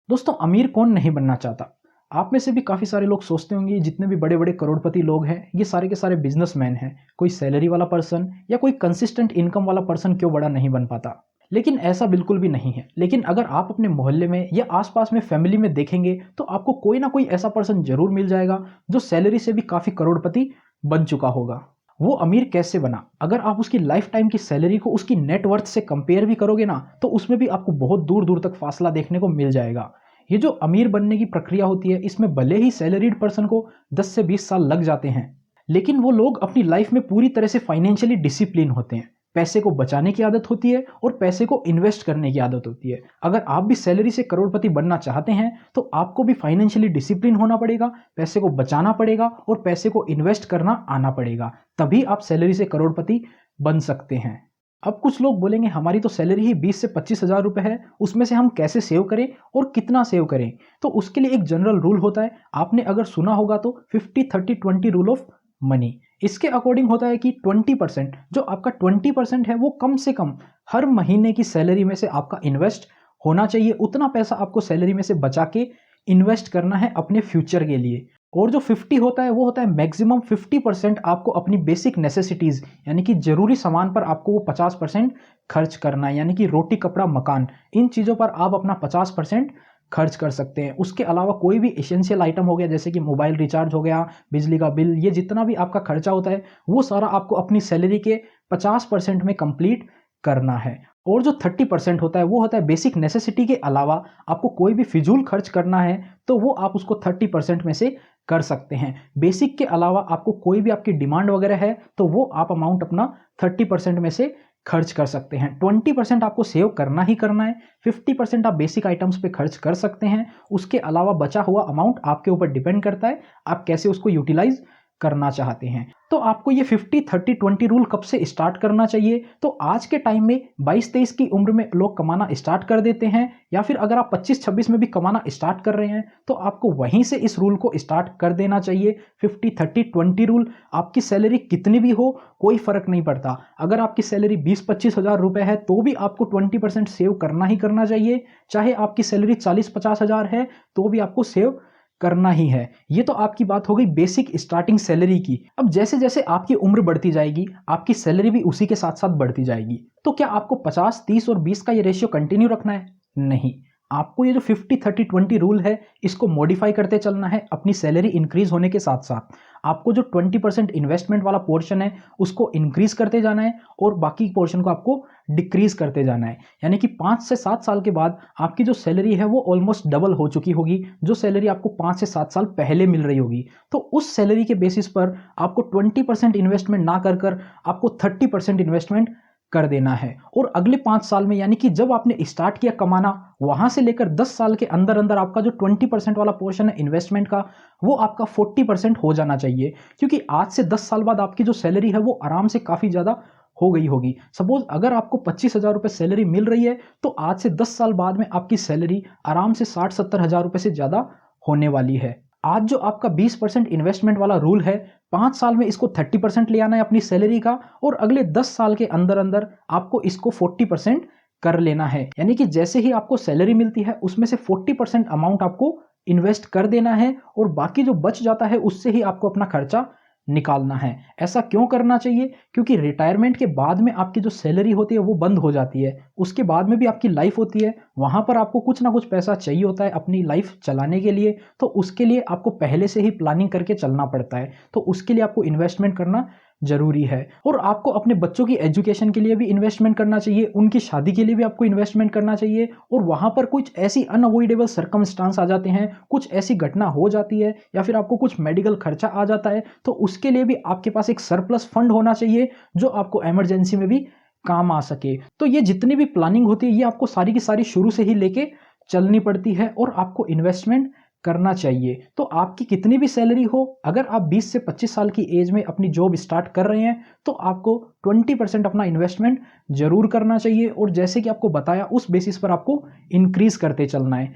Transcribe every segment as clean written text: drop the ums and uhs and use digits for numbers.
दोस्तों, अमीर कौन नहीं बनना चाहता। आप में से भी काफ़ी सारे लोग सोचते होंगे जितने भी बड़े बड़े करोड़पति लोग हैं ये सारे के सारे बिजनेसमैन हैं। कोई सैलरी वाला पर्सन या कोई कंसिस्टेंट इनकम वाला पर्सन क्यों बड़ा नहीं बन पाता। लेकिन ऐसा बिल्कुल भी नहीं है। लेकिन अगर आप अपने मोहल्ले में या आसपास में फैमिली में देखेंगे तो आपको कोई ना कोई ऐसा पर्सन जरूर मिल जाएगा जो सैलरी से भी काफ़ी करोड़पति बन चुका होगा। वो अमीर कैसे बना, अगर आप उसकी लाइफ टाइम की सैलरी को उसकी नेटवर्थ से कंपेयर भी करोगे ना तो उसमें भी आपको बहुत दूर दूर तक फासला देखने को मिल जाएगा। ये जो अमीर बनने की प्रक्रिया होती है इसमें भले ही सैलरीड पर्सन को 10 से 20 साल लग जाते हैं, लेकिन वो लोग अपनी लाइफ में पूरी तरह से फाइनेंशियली डिसिप्लिन होते हैं। पैसे को बचाने की आदत होती है और पैसे को इन्वेस्ट करने की आदत होती है। अगर आप भी सैलरी से करोड़पति बनना चाहते हैं तो आपको भी फाइनेंशियली डिसिप्लिन होना पड़ेगा, पैसे को बचाना पड़ेगा और पैसे को इन्वेस्ट करना आना पड़ेगा। तभी आप सैलरी से करोड़पति बन सकते हैं। अब कुछ लोग बोलेंगे हमारी तो सैलरी ही 20 से 25 हज़ार रुपये है, उसमें से हम कैसे सेव करें और कितना सेव करें। तो उसके लिए एक जनरल रूल होता है, आपने अगर सुना होगा तो 50-30-20 रूल ऑफ मनी। इसके अकॉर्डिंग होता है कि 20%, जो आपका 20% है वो कम से कम हर महीने की सैलरी में से आपका इन्वेस्ट होना चाहिए। उतना पैसा आपको सैलरी में से बचा के इन्वेस्ट करना है अपने फ्यूचर के लिए। और जो 50 होता है वो होता है मैक्सिमम 50% आपको अपनी बेसिक नेसेसिटीज़ यानी कि ज़रूरी सामान पर आपको वो 50% खर्च करना है। यानी कि रोटी कपड़ा मकान, इन चीज़ों पर आप अपना 50% खर्च कर सकते हैं। उसके अलावा कोई भी एसेंशियल आइटम हो गया जैसे कि मोबाइल रिचार्ज हो गया, बिजली का बिल, ये जितना भी आपका खर्चा होता है वो सारा आपको अपनी सैलरी के 50% में कंप्लीट करना है। और जो 30% होता है वो होता है बेसिक नेसेसिटी के अलावा आपको कोई भी फिजूल खर्च करना है तो वो आप उसको 30% में से कर सकते हैं। बेसिक के अलावा आपको कोई भी आपकी डिमांड वगैरह है तो वो आप अमाउंट अपना 30% में से खर्च कर सकते हैं। 20% आपको सेव करना ही करना है। 50% आप बेसिक आइटम्स पे खर्च कर सकते हैं। उसके अलावा बचा हुआ अमाउंट आपके ऊपर डिपेंड करता है आप कैसे उसको यूटिलाइज करना चाहते हैं। तो आपको ये 50-30-20 रूल कब से स्टार्ट करना चाहिए, तो आज के टाइम में 22-23 की उम्र में लोग कमाना स्टार्ट कर देते हैं, या फिर अगर आप 25-26 में भी कमाना स्टार्ट कर रहे हैं तो आपको वहीं से इस रूल को स्टार्ट कर देना चाहिए। 50-30-20 रूल, आपकी सैलरी कितनी भी हो कोई फर्क नहीं पड़ता। अगर आपकी सैलरी 20-25 हज़ार रुपए है तो भी आपको 20% सेव करना ही करना चाहिए। चाहे आपकी सैलरी 40-50 हज़ार है तो भी आपको सेव करना ही है। ये तो आपकी बात हो गई बेसिक स्टार्टिंग सैलरी की। अब जैसे जैसे आपकी उम्र बढ़ती जाएगी आपकी सैलरी भी उसी के साथ साथ बढ़ती जाएगी। तो क्या आपको 50, 30 और 20 का ये रेशियो कंटिन्यू रखना है? नहीं, आपको ये जो 50-30-20 रूल है इसको मॉडिफाई करते चलना है अपनी सैलरी इंक्रीज होने के साथ साथ। आपको जो 20% इन्वेस्टमेंट वाला पोर्शन है उसको इंक्रीज करते जाना है और बाकी पोर्शन को आपको डिक्रीज करते जाना है। यानी कि 5 से 7 साल के बाद आपकी जो सैलरी है वो ऑलमोस्ट डबल हो चुकी होगी, जो सैलरी आपको 5 से 7 साल पहले मिल रही होगी। तो उस सैलरी के बेसिस पर आपको 20% इन्वेस्टमेंट ना कर कर आपको 30% इन्वेस्टमेंट कर देना है। और अगले 5 साल में यानी कि जब आपने स्टार्ट किया कमाना वहां से लेकर 10 साल के अंदर अंदर आपका जो 20% वाला पोर्शन है इन्वेस्टमेंट का वो आपका 40% हो जाना चाहिए। क्योंकि आज से 10 साल बाद आपकी जो सैलरी है वो आराम से काफ़ी ज़्यादा हो गई होगी। सपोज अगर आपको 25 हज़ार रुपये सैलरी मिल रही है तो आज से 10 साल बाद में आपकी सैलरी आराम से 60-70 हज़ार रुपये से ज़्यादा होने वाली है। आज जो आपका 20% इन्वेस्टमेंट वाला रूल है 5 साल में इसको 30% ले आना है अपनी सैलरी का, और अगले 10 साल के अंदर अंदर आपको इसको 40% कर लेना है। यानी कि जैसे ही आपको सैलरी मिलती है उसमें से 40% अमाउंट आपको इन्वेस्ट कर देना है और बाकी जो बच जाता है उससे ही आपको अपना खर्चा निकालना है। ऐसा क्यों करना चाहिए? क्योंकि रिटायरमेंट के बाद में आपकी जो सैलरी होती है वो बंद हो जाती है, उसके बाद में भी आपकी लाइफ होती है, वहाँ पर आपको कुछ ना कुछ पैसा चाहिए होता है अपनी लाइफ चलाने के लिए। तो उसके लिए आपको पहले से ही प्लानिंग करके चलना पड़ता है। तो उसके लिए आपको इन्वेस्टमेंट करना जरूरी है। और आपको अपने बच्चों की एजुकेशन के लिए भी इन्वेस्टमेंट करना चाहिए, उनकी शादी के लिए भी आपको इन्वेस्टमेंट करना चाहिए। और वहाँ पर कुछ ऐसी अनअवॉइडेबल सर्कमस्टांस आ जाते हैं, कुछ ऐसी घटना हो जाती है या फिर आपको कुछ मेडिकल खर्चा आ जाता है, तो उसके लिए भी आपके पास एक सरप्लस फंड होना चाहिए जो आपको इमरजेंसी में भी काम आ सके। तो ये जितनी भी प्लानिंग होती है ये आपको सारी की सारी शुरू से ही लेके चलनी पड़ती है और आपको इन्वेस्टमेंट करना चाहिए। तो आपकी कितनी भी सैलरी हो, अगर आप 20 से 25 साल की एज में अपनी जॉब स्टार्ट कर रहे हैं तो आपको 20% अपना इन्वेस्टमेंट जरूर करना चाहिए। और जैसे कि आपको बताया उस बेसिस पर आपको इंक्रीज करते चलना है।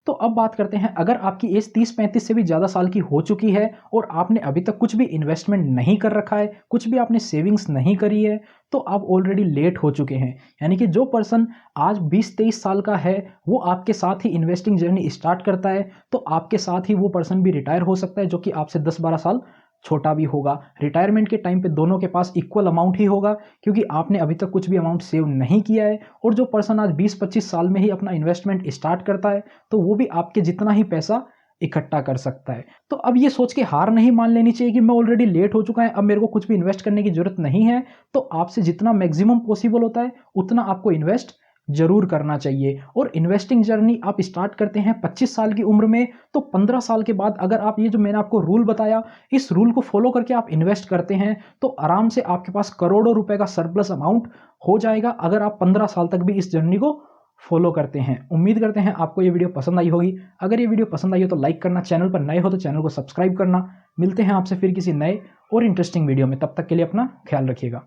तो अब बात करते हैं, अगर आपकी एज 30-35 से भी ज़्यादा साल की हो चुकी है और आपने अभी तक कुछ भी इन्वेस्टमेंट नहीं कर रखा है, कुछ भी आपने सेविंग्स नहीं करी है, तो आप ऑलरेडी लेट हो चुके हैं। यानी कि जो पर्सन आज 20-23 साल का है, वो आपके साथ ही इन्वेस्टिंग जर्नी स्टार्ट करता है, तो आपके साथ ही वो पर्सन भी रिटायर हो सकता है, जो कि आपसे 10-12 साल छोटा भी होगा। रिटायरमेंट के टाइम पे दोनों के पास इक्वल अमाउंट ही होगा, क्योंकि आपने अभी तक कुछ भी अमाउंट सेव नहीं किया है। और जो पर्सन आज 20-25 साल में ही अपना इन्वेस्टमेंट स्टार्ट करता है, तो वो भी आपके जितना ही पैसा इकट्ठा कर सकता है। तो अब ये सोच के हार नहीं मान लेनी चाहिए कि मैं ऑलरेडी लेट हो चुका है, अब मेरे को कुछ भी इन्वेस्ट करने की ज़रूरत नहीं है। तो आपसे जितना मैक्सिमम पॉसिबल होता है, उतना आपको इन्वेस्ट ज़रूर करना चाहिए। और इन्वेस्टिंग जर्नी आप स्टार्ट करते हैं 25 साल की उम्र में, तो 15 साल के बाद अगर आप ये जो मैंने आपको रूल बताया, इस रूल को फॉलो करके आप इन्वेस्ट करते हैं, तो आराम से आपके पास करोड़ों रुपए का सरप्लस अमाउंट हो जाएगा, अगर आप 15 साल तक भी इस जर्नी को फॉलो करते हैं। उम्मीद करते हैं आपको ये वीडियो पसंद आई होगी। अगर ये वीडियो पसंद आई हो तो लाइक करना, चैनल पर नए हो तो चैनल को सब्सक्राइब करना। मिलते हैं आपसे फिर किसी नए और इंटरेस्टिंग वीडियो में, तब तक के लिए अपना ख्याल रखिएगा।